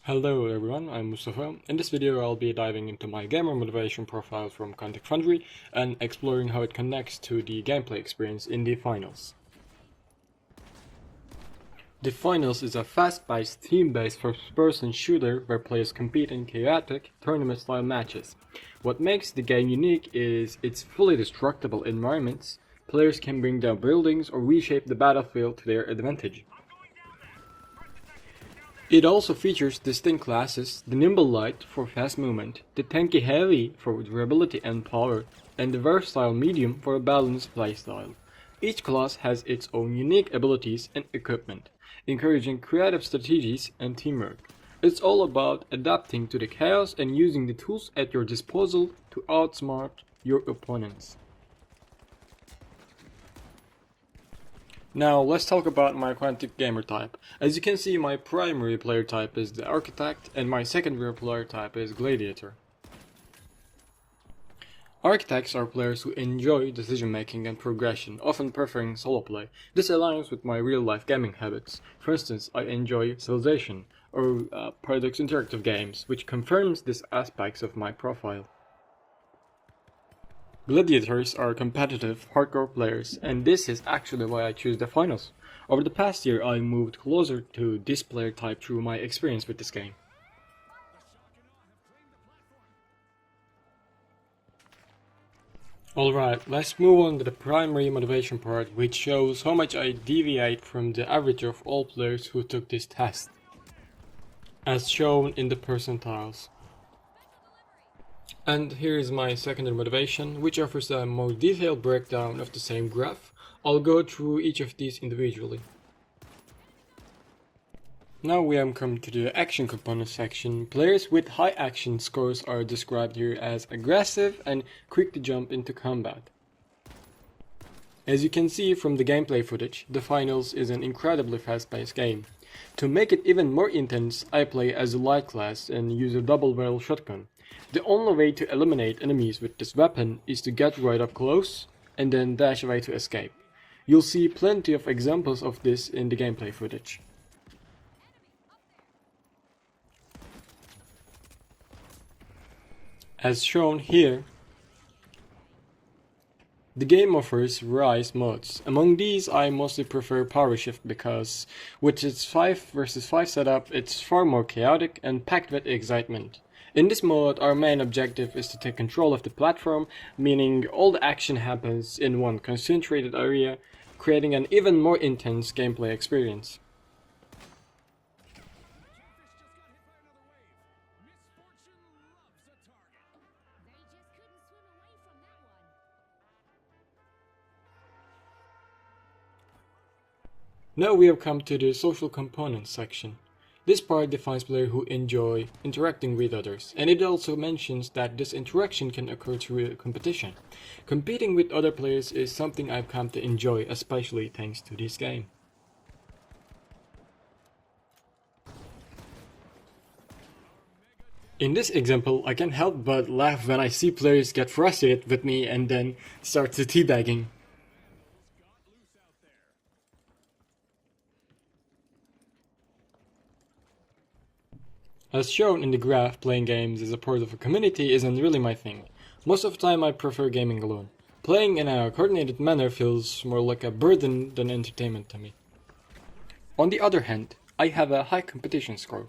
Hello everyone, I'm Mustafa. In this video I'll be diving into my gamer motivation profile from Contact Foundry and exploring how it connects to the gameplay experience in the finals. The finals is a fast-paced, team-based first-person shooter where players compete in chaotic, tournament-style matches. What makes the game unique is its fully destructible environments. Players can bring down buildings or reshape the battlefield to their advantage. It also features distinct classes: the Nimble Light for fast movement, the Tanky Heavy for durability and power, and the Versatile Medium for a balanced playstyle. Each class has its own unique abilities and equipment, encouraging creative strategies and teamwork. It's all about adapting to the chaos and using the tools at your disposal to outsmart your opponents. Now let's talk about my Quantic gamer type. As you can see, my primary player type is the Architect and my secondary player type is Gladiator. Architects are players who enjoy decision making and progression, often preferring solo play. This aligns with my real life gaming habits. For instance, I enjoy Civilization or Paradox Interactive games, which confirms these aspects of my profile. Gladiators are competitive, hardcore players, and this is actually why I choose the finals. Over the past year, I moved closer to this player type through my experience with this game. Alright, let's move on to the primary motivation part, which shows how much I deviate from the average of all players who took this test, as shown in the percentiles. And here is my secondary motivation, which offers a more detailed breakdown of the same graph. I'll go through each of these individually. Now we have come to the action component section. Players with high action scores are described here as aggressive and quick to jump into combat. As you can see from the gameplay footage, the finals is an incredibly fast-paced game. To make it even more intense, I play as a light class and use a double-barrel shotgun. The only way to eliminate enemies with this weapon is to get right up close and then dash away to escape. You'll see plenty of examples of this in the gameplay footage. As shown here, the game offers various modes. Among these, I mostly prefer Power Shift because with its 5 vs 5 setup, it's far more chaotic and packed with excitement. In this mode, our main objective is to take control of the platform, meaning all the action happens in one concentrated area, creating an even more intense gameplay experience. Now we have come to the social components section. This part defines players who enjoy interacting with others, and it also mentions that this interaction can occur through a competition. Competing with other players is something I've come to enjoy, especially thanks to this game. In this example, I can't help but laugh when I see players get frustrated with me and then start to teabagging. As shown in the graph, playing games as a part of a community isn't really my thing. Most of the time I prefer gaming alone. Playing in a coordinated manner feels more like a burden than entertainment to me. On the other hand, I have a high competition score.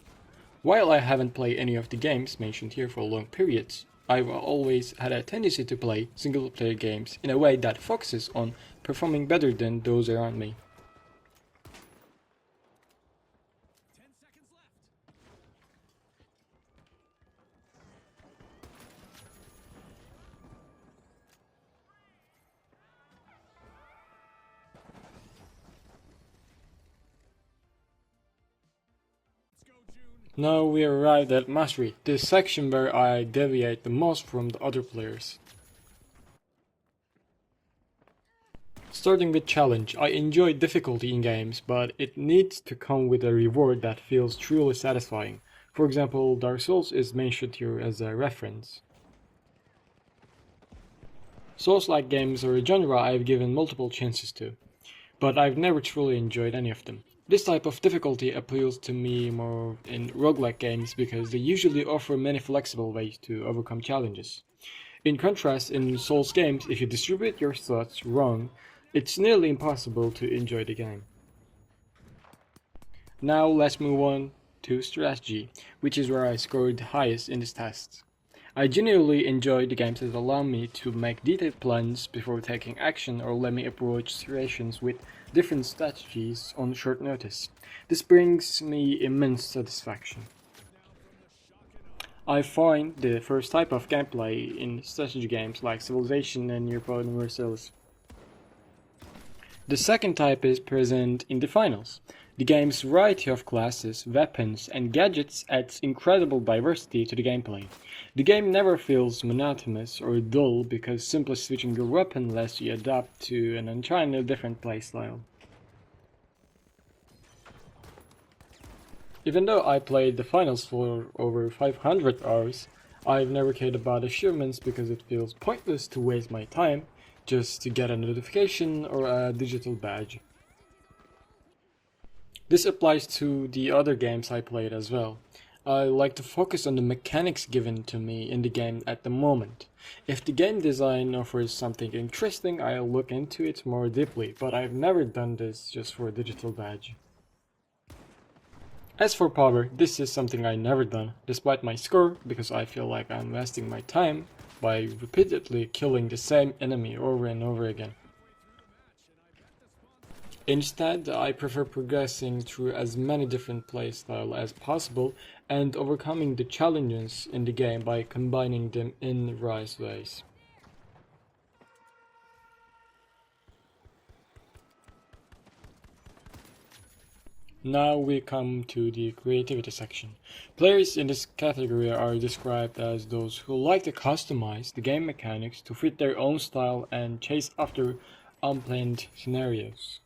While I haven't played any of the games mentioned here for long periods, I've always had a tendency to play single-player games in a way that focuses on performing better than those around me. Now we arrived at Mastery, this section where I deviate the most from the other players. Starting with challenge, I enjoy difficulty in games, but it needs to come with a reward that feels truly satisfying. For example, Dark Souls is mentioned here as a reference. Souls-like games are a genre I've given multiple chances to, but I've never truly enjoyed any of them. This type of difficulty appeals to me more in roguelike games because they usually offer many flexible ways to overcome challenges. In contrast, in Souls games, if you distribute your thoughts wrong, it's nearly impossible to enjoy the game. Now let's move on to strategy, which is where I scored the highest in this test. I genuinely enjoy the games that allow me to make detailed plans before taking action or let me approach situations with different strategies on short notice. This brings me immense satisfaction. I find the first type of gameplay in strategy games like Civilization and Europa Universalis. The second type is present in the finals. The game's variety of classes, weapons, and gadgets adds incredible diversity to the gameplay. The game never feels monotonous or dull because simply switching your weapon lets you adapt to an entirely different playstyle. Even though I played the finals for over 500 hours, I've never cared about achievements because it feels pointless to waste my time just to get a notification or a digital badge. This applies to the other games I played as well. I like to focus on the mechanics given to me in the game at the moment. If the game design offers something interesting, I'll look into it more deeply, but I've never done this just for a digital badge. As for power, this is something I've never done, despite my score, because I feel like I'm wasting my time by repeatedly killing the same enemy over and over again. Instead, I prefer progressing through as many different playstyles as possible and overcoming the challenges in the game by combining them in right ways. Now we come to the creativity section. Players in this category are described as those who like to customize the game mechanics to fit their own style and chase after unplanned scenarios.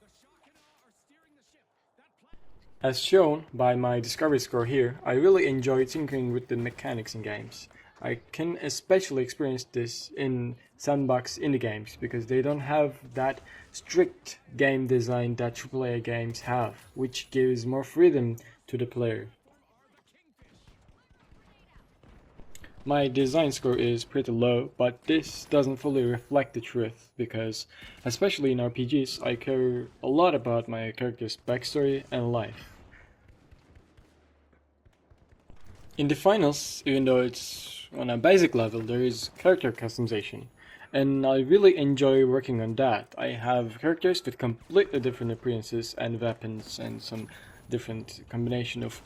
As shown by my discovery score here, I really enjoy tinkering with the mechanics in games. I can especially experience this in sandbox indie games because they don't have that strict game design that AAA games have, which gives more freedom to the player. My design score is pretty low, but this doesn't fully reflect the truth because, especially in RPGs, I care a lot about my character's backstory and life. In the finals, even though it's on a basic level, there is character customization, and I really enjoy working on that. I have characters with completely different appearances and weapons and some different combination of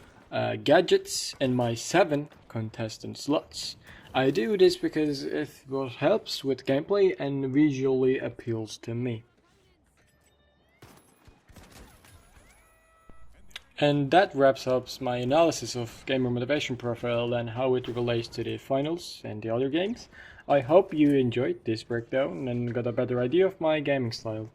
gadgets in my 7 contestant slots. I do this because it both helps with gameplay and visually appeals to me. And that wraps up my analysis of gamer motivation profile and how it relates to the finals and the other games. I hope you enjoyed this breakdown and got a better idea of my gaming style.